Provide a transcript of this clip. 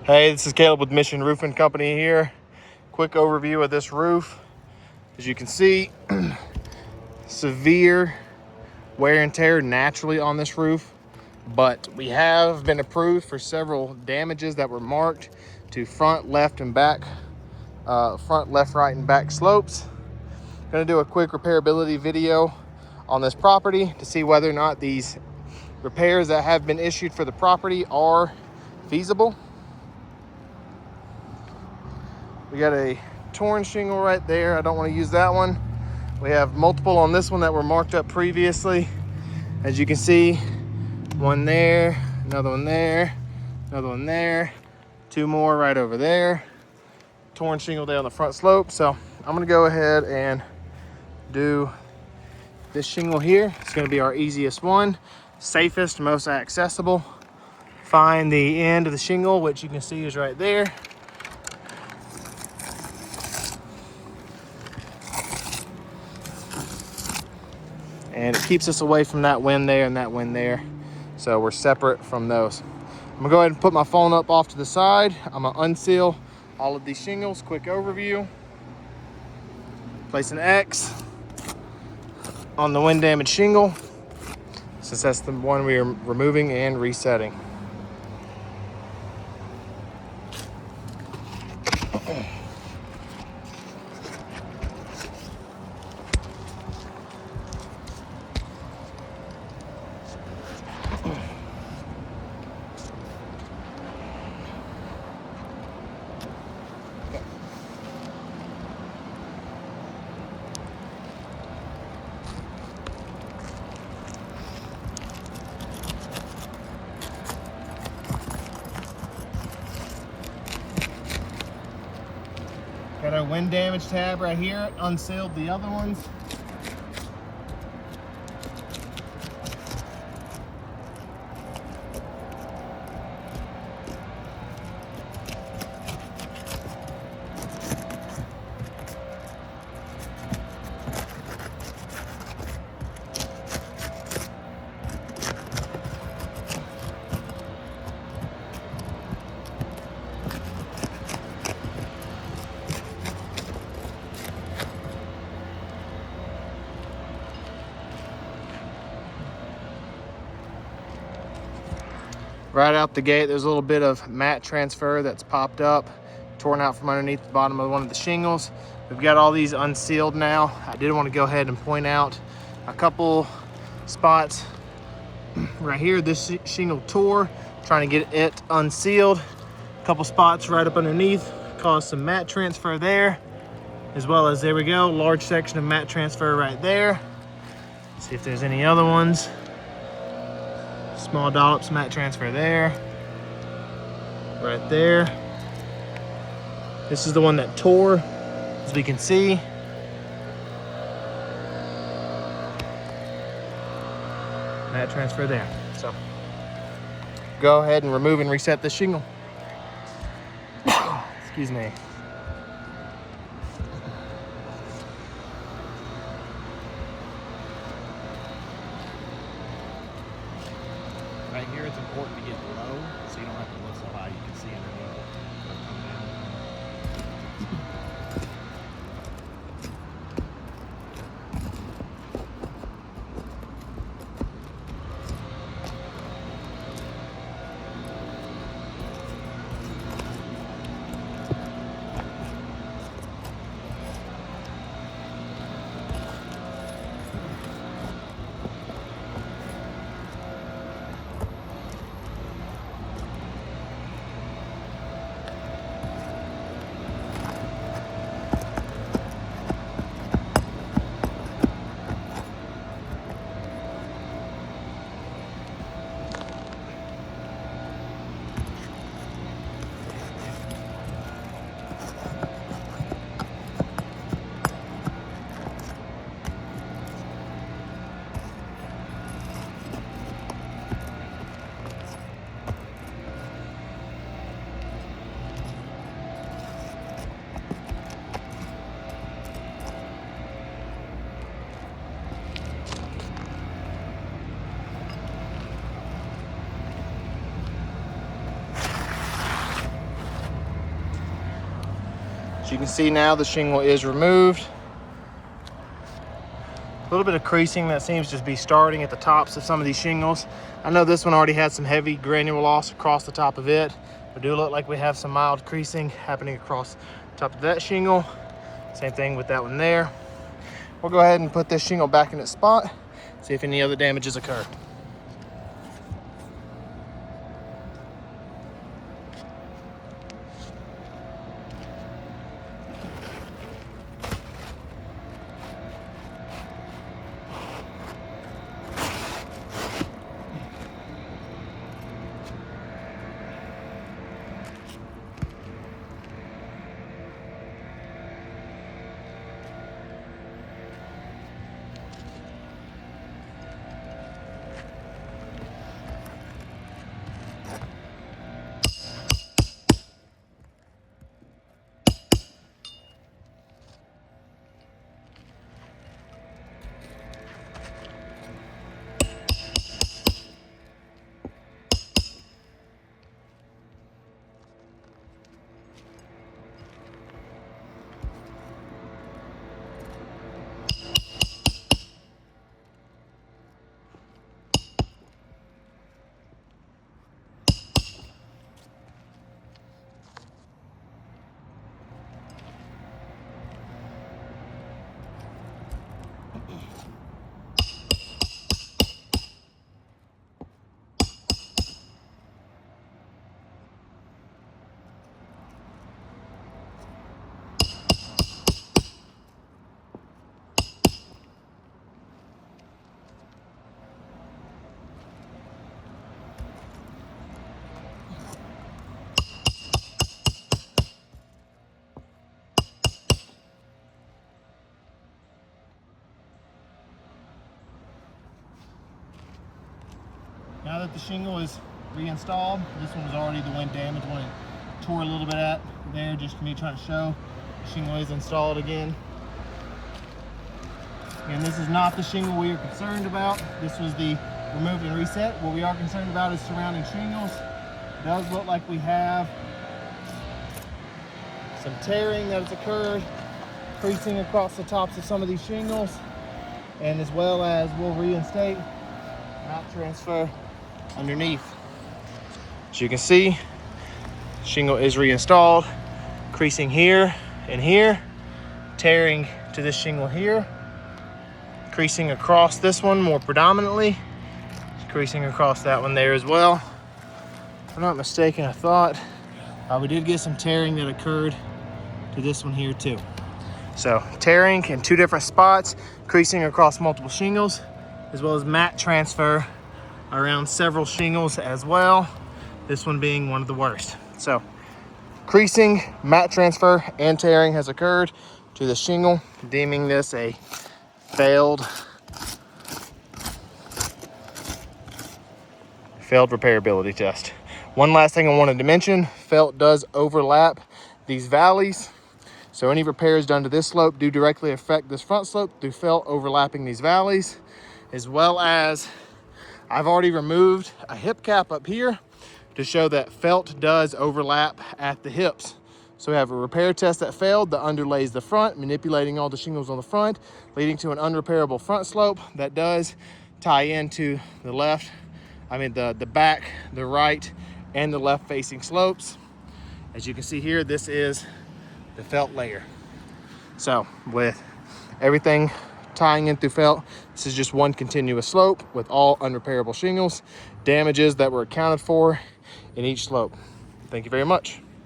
Hey, this is Caleb with Mission Roofing Company here. Quick overview of this roof. As you can see, severe wear and tear naturally on this roof, but we have been approved for several damages that were marked to front, left, and back, front, left, right, and back slopes. Going to do a quick repairability video on this property to see whether or not these repairs that have been issued for the property are feasible. We got a torn shingle right there. I don't want to use that one. We have multiple on this one that were marked up previously. As you can see, one there, another one there, another one there, two more right over there. Torn shingle there on the front slope. So I'm gonna go ahead and do this shingle here. It's gonna be our easiest one, safest, most accessible. Find the end of the shingle, which you can see is right there. And it keeps us away from that wind there and that wind there. So we're separate from those. I'm gonna go ahead and put my phone up off to the side. I'm gonna unseal all of these shingles. Quick overview. Place an X on the wind damaged shingle, since that's the one we are removing and resetting. Got our wind damage tab right here, unsealed the other ones. Right out the gate, there's a little bit of mat transfer that's popped up, torn out from underneath the bottom of one of the shingles. We've got all these unsealed now. I did want to go ahead and point out a couple spots right here. This shingle tore, trying to get it unsealed. A couple spots right up underneath caused some mat transfer there, as well as, there we go, large section of mat transfer right there. See if there's any other ones. Small dollops, mat transfer there, right there. This is the one that tore, as we can see. Mat transfer there. So go ahead and remove and reset the shingle. Excuse me. Right here, it's important to get low so you don't have to look so high. You can see underneath it. As you can see now, the shingle is removed. A little bit of creasing that seems to be starting at the tops of some of these shingles. I know this one already had some heavy granule loss across the top of it. But do look like we have some mild creasing happening across the top of that shingle. Same thing with that one there. We'll go ahead and put this shingle back in its spot, see if any other damages occur. Now that the shingle is reinstalled, this one was already the wind damage when it tore a little bit at there, just me trying to show the shingle is installed again. And this is not the shingle we are concerned about. This was the remove and reset. What we are concerned about is surrounding shingles. It does look like we have some tearing that has occurred, creasing across the tops of some of these shingles, and as well as we'll reinstate mount transfer underneath. As you can see, shingle is reinstalled, creasing here and here, tearing to this shingle here, creasing across this one more predominantly, creasing across that one there as well. If I'm not mistaken, I thought we did get some tearing that occurred to this one here too. So tearing in two different spots, creasing across multiple shingles, as well as mat transfer around several shingles as well, this one being one of the worst. So creasing, mat transfer, and tearing has occurred to the shingle, deeming this a failed repairability test. One last thing I wanted to mention, felt does overlap these valleys. So any repairs done to this slope do directly affect this front slope through felt overlapping these valleys, as well as I've already removed a hip cap up here to show that felt does overlap at the hips. So we have a repair test that failed that underlays the front, manipulating all the shingles on the front, leading to an unrepairable front slope that does tie into the left, the back, the right, and the left facing slopes. As you can see here, this is the felt layer. So with everything tying in through felt, this is just one continuous slope with all unrepairable shingles, damages that were accounted for in each slope. Thank you very much.